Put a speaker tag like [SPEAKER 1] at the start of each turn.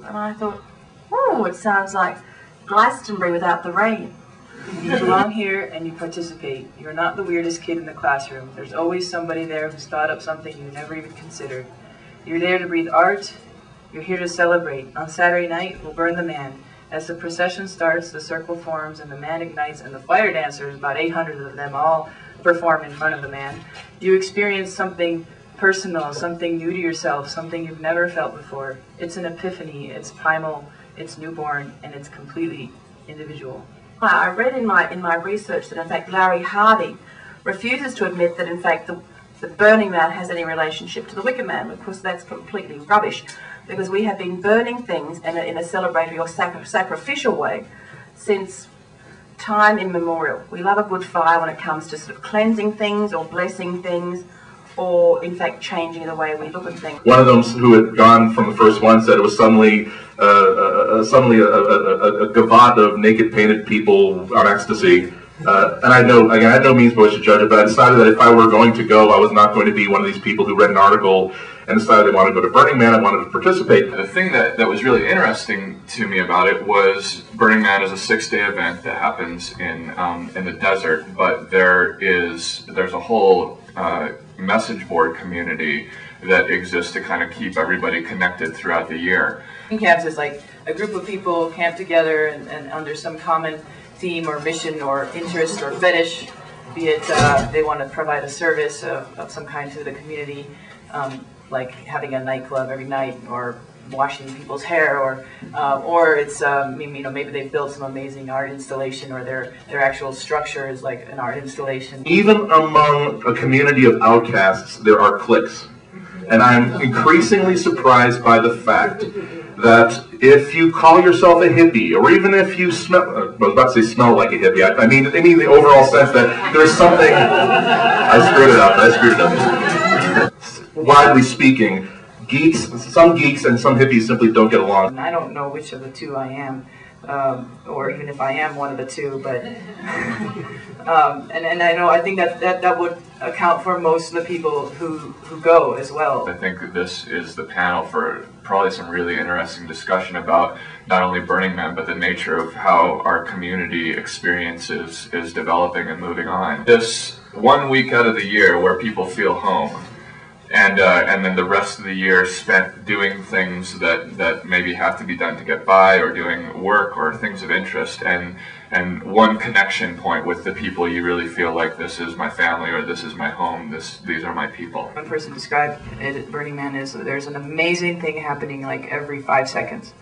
[SPEAKER 1] And I thought, oh, it sounds like Glastonbury without the rain.
[SPEAKER 2] You belong here and you participate. You're not the weirdest kid in the classroom. There's always somebody there who's thought up something you never even considered. You're there to breathe art. You're here to celebrate. On Saturday night, we'll burn the man. As the procession starts, the circle forms and the man ignites, and the fire dancers, about 800 of them, all perform in front of the man. You experience something personal, something new to yourself, something you've never felt before. It's an epiphany, it's primal, it's newborn, and it's completely individual.
[SPEAKER 1] I read in my research that in fact Larry Hardy refuses to admit that in fact the Burning Man has any relationship to the Wicker Man. Of course, that's completely rubbish, because we have been burning things in a celebratory or sacrificial way since time immemorial. We love a good fire when it comes to sort of cleansing things or blessing things, or in fact changing the way we look at things.
[SPEAKER 3] One of them who had gone from the first one said it was suddenly a gavotte of naked painted people on ecstasy. And I know, again, I had no means by which to judge it, but I decided that if I were going to go, I was not going to be one of these people who read an article and decided they wanted to go to Burning Man. I wanted to participate.
[SPEAKER 4] The thing that was really interesting to me about it was Burning Man is a 6-day event that happens in the desert, but there's a whole message board community that exists to kind of keep everybody connected throughout the year.
[SPEAKER 2] Camps is like a group of people camp together and under some common theme or mission or interest or fetish, be it they want to provide a service of some kind to the community, like having a nightclub every night, or washing people's hair, or it's maybe they've built some amazing art installation, or their actual structure is like an art installation.
[SPEAKER 3] Even among a community of outcasts, there are cliques. And I'm increasingly surprised by the fact that if you call yourself a hippie, or even if you smell, I was about to say smell like a hippie, I mean the overall sense that there's something, I screwed it up. Widely speaking, some geeks and some hippies simply don't get along.
[SPEAKER 2] And I don't know which of the two I am, or even if I am one of the two, but and I think that would account for most of the people who go as well.
[SPEAKER 4] I think this is the panel for probably some really interesting discussion about not only Burning Man, but the nature of how our community experience is developing and moving on. This 1 week out of the year where people feel home, and then the rest of the year spent doing things that maybe have to be done to get by, or doing work or things of interest, and one connection point with the people you really feel like this is my family, or this is my home, these are my people.
[SPEAKER 2] One person described it at Burning Man is there's an amazing thing happening like every 5 seconds.